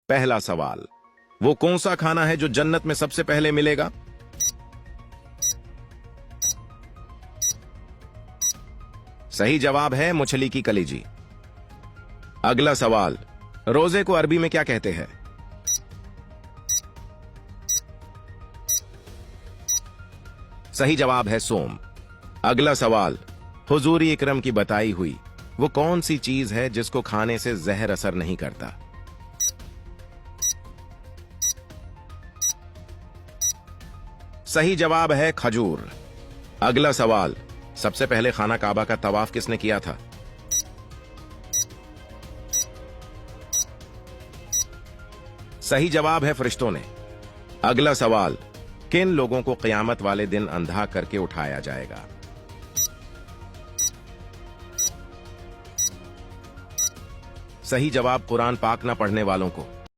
पहला सवाल, वो कौन सा खाना है जो जन्नत में सबसे पहले मिलेगा? सही जवाब है मछली की कलेजी। अगला सवाल, रोजे को अरबी में क्या कहते हैं? सही जवाब है सोम। अगला सवाल, हुजूर इकरम की बताई हुई वो कौन सी चीज है जिसको खाने से जहर असर नहीं करता? सही जवाब है खजूर। अगला सवाल, सबसे पहले खाना काबा का तवाफ किसने किया था? सही जवाब है फरिश्तों ने। अगला सवाल, किन लोगों को क़यामत वाले दिन अंधा करके उठाया जाएगा? सही जवाब कुरान पाक न पढ़ने वालों को।